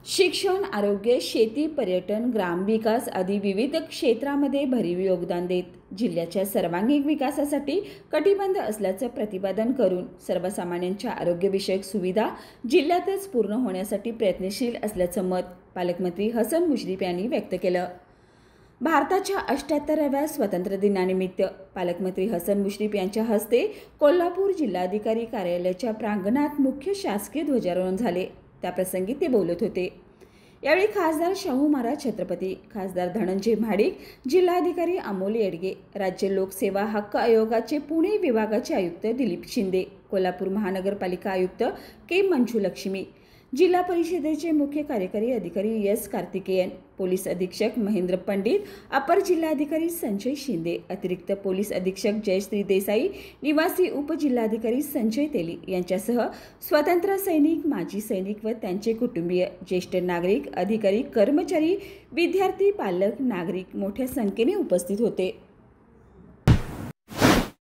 शिक्षण, आरोग्य, शेती, पर्यटन, ग्रामविकास आदी विविध क्षेत्रामध्ये भरीव योगदान देत जिल्ह्याच्या सर्वांगीण विकासासाठी कटिबद्ध असल्याचं प्रतिपादन करून सर्वसामान्यांच्या आरोग्यविषयक सुविधा जिल्ह्यातच पूर्ण होण्यासाठी प्रयत्नशील असल्याचं मत पालकमंत्री हसन मुश्रीफ यांनी व्यक्त केलं। भारताच्या 78व्या स्वातंत्र्य दिनानिमित्त पालकमंत्री हसन मुश्रीफ यांच्या हस्ते कोल्हापूर जिल्हाधिकारी कार्यालयाच्या प्रांगणात मुख्य शासकीय ध्वजारोहण झाले। त्याप्रसंगी ते बोलत होते। यावेळी खासदार शाहू महाराज छत्रपती, खासदार धनंजय महाडिक, जिल्हाधिकारी अमोल येडगे, राज्य लोकसेवा हक्क आयोगाचे पुणे विभागाचे आयुक्त दिलीप शिंदे, कोल्हापूर महानगरपालिका आयुक्त के मंजुलक्ष्मी, जिल्हा परिषदेचे मुख्य कार्यकारी अधिकारी एस कार्तिकेयन, पोलीस अधीक्षक महेंद्र पंडित, अपर जिल्हाधिकारी संजय शिंदे, अतिरिक्त पोलीस अधीक्षक जयश्री देसाई, निवासी उपजिल्हाधिकारी संजय तेली यांच्यासह स्वातंत्र्य सैनिक, माजी सैनिक व त्यांचे कुटुंबीय, ज्येष्ठ नागरिक, अधिकारी, कर्मचारी, विद्यार्थी, पालक, नागरिक मोठ्या संख्येने उपस्थित होते।